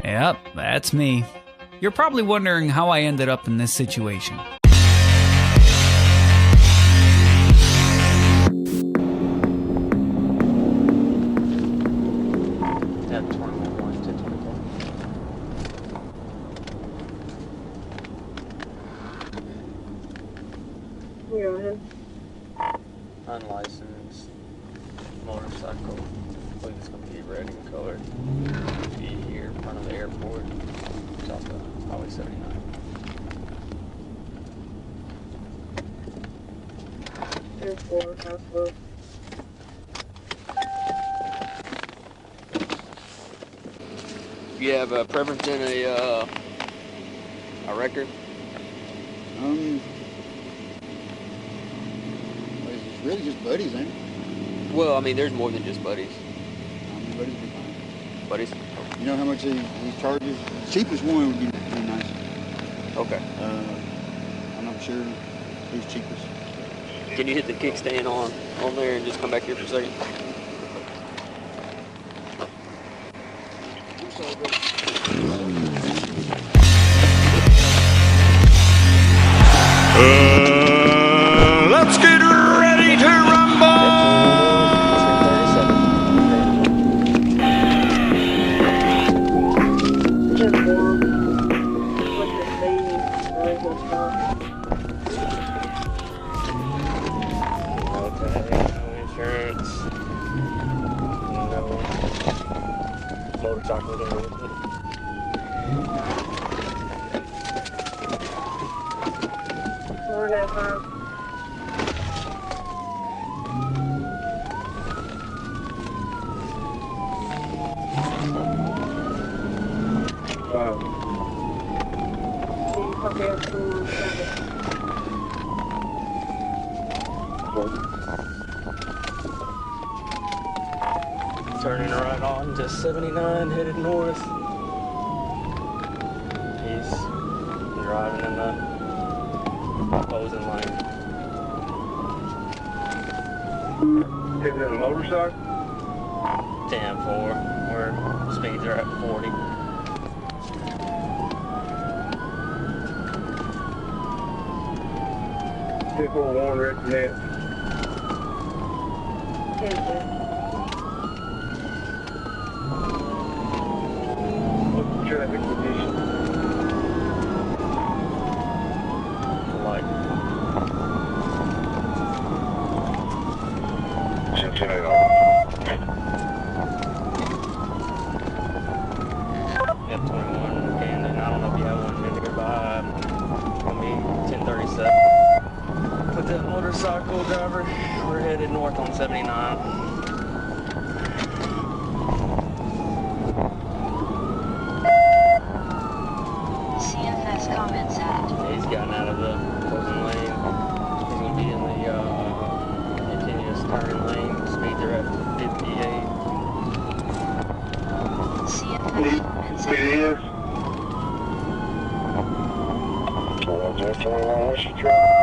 Yep, that's me. You're probably wondering how I ended up in this situation. Go ahead. Unlicensed motorcycle. I believe it's going to be red in color. Be here in front of the airport. South of Highway 79. Airport, house book. You have a preference in a record? It's really just buddies, ain't it? Well, I mean, there's more than just buddies. Buddies would be fine. Buddies? You know how much he charges? The cheapest one would be nice. Okay. I'm not sure who's cheapest. Can you hit the kickstand on there and just come back here for a second? Let's get ready to rumble! Just warm. What's the baby? Original stock. Okay, no insurance. No motorcycle there with it. We're gonna find. Turning right on to 79, headed north. He's driving in the opposing lane. Hitting a motorcycle? 10-4, where speeds are at 40. Typical one red net. What's the traffic condition? Like, Cincinnati. F21 Camden. I don't know if you have one nearby. Gonna be 1037. With that motorcycle driver, we're headed north on 79. CFS comments at. He's gotten out of the opposing lane. He's gonna be in the continuous turning lane. Speeds are at 58. CFS comments It at. is. Towards F21, what's your traffic?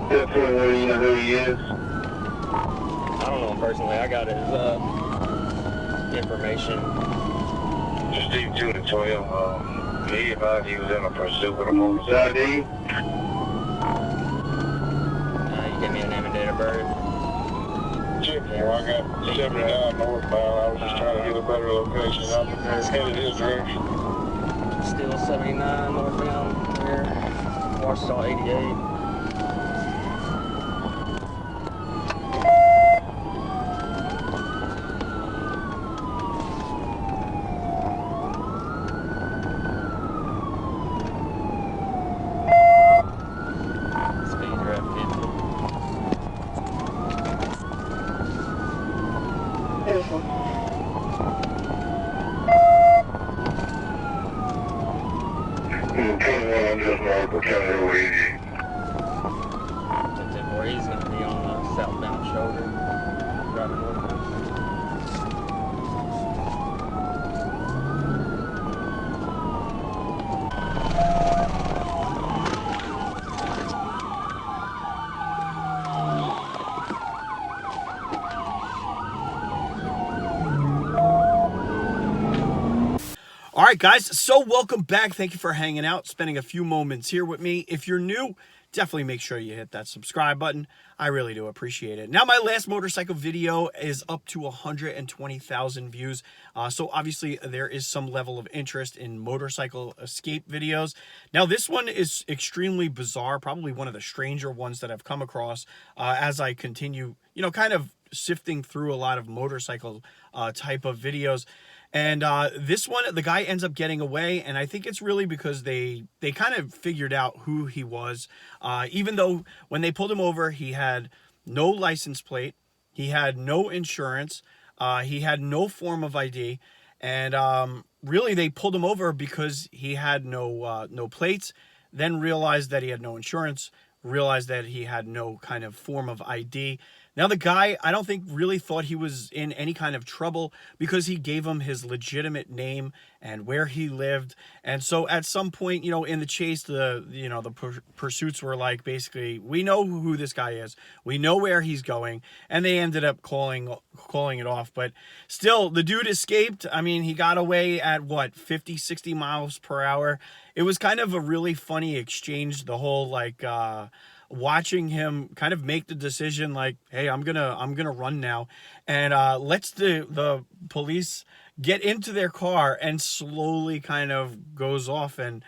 F21, you know who he is? I don't know him personally. I got his information. Just Steve 2 to 12. He advised he was in a pursuit with a motorcycle. ID? You give me a name and date of birth. Well, I got 79 northbound. I was just trying to get a better location. I'm headed his direction. Still 79 northbound here. Washita 88. Speeds are at 50. Beautiful. I'm just north of County 88. right, guys, so welcome back. Thank you for hanging out, spending a few moments here with me. If you're new, definitely make sure you hit that subscribe button. I really do appreciate it. Now, my last motorcycle video is up to 120,000 views. So obviously there is some level of interest in motorcycle escape videos. Now, this one is extremely bizarre, probably one of the stranger ones that I've come across as I continue, you know, kind of sifting through a lot of motorcycle type of videos. And this one, the guy ends up getting away, and I think it's really because they kind of figured out who he was. Even though when they pulled him over, he had no license plate, he had no insurance, he had no form of ID, and really they pulled him over because he had no plates, then realized that he had no insurance, realized that he had no kind of form of ID. Now, the guy, I don't think really thought he was in any kind of trouble because he gave him his legitimate name and where he lived. And so at some point, you know, in the chase, the pursuits were like, basically, we know who this guy is. We know where he's going. And they ended up calling it off. But still, the dude escaped. I mean, he got away at what, 50, 60 miles per hour. It was kind of a really funny exchange, the whole like, watching him kind of make the decision like, hey, I'm gonna run now, and lets the police get into their car and slowly kind of goes off. And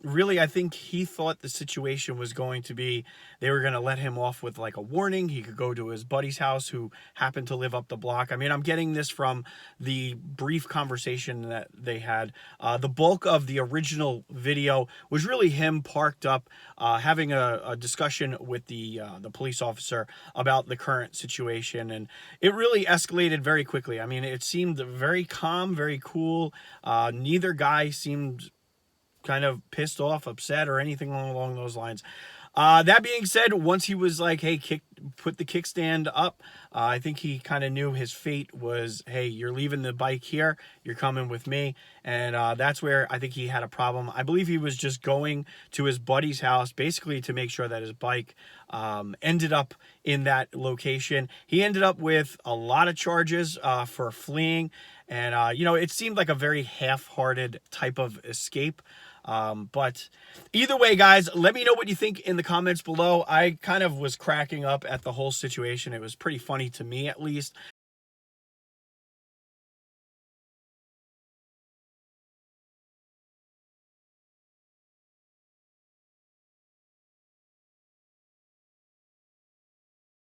really, I think he thought the situation was going to be, they were going to let him off with like a warning. He could go to his buddy's house who happened to live up the block. I mean, I'm getting this from the brief conversation that they had. The bulk of the original video was really him parked up, having a discussion with the police officer about the current situation. And it really escalated very quickly. I mean, it seemed very calm, very cool. Neither guy seemed kind of pissed off, upset, or anything along those lines. That being said, once he was like, hey, put the kickstand up, I think he kind of knew his fate was, hey, you're leaving the bike here, you're coming with me. And that's where I think he had a problem. I believe he was just going to his buddy's house basically to make sure that his bike ended up in that location. He ended up with a lot of charges for fleeing. And, you know, it seemed like a very half-hearted type of escape. But either way, guys, let me know what you think in the comments below. I kind of was cracking up at the whole situation. It was pretty funny to me, at least.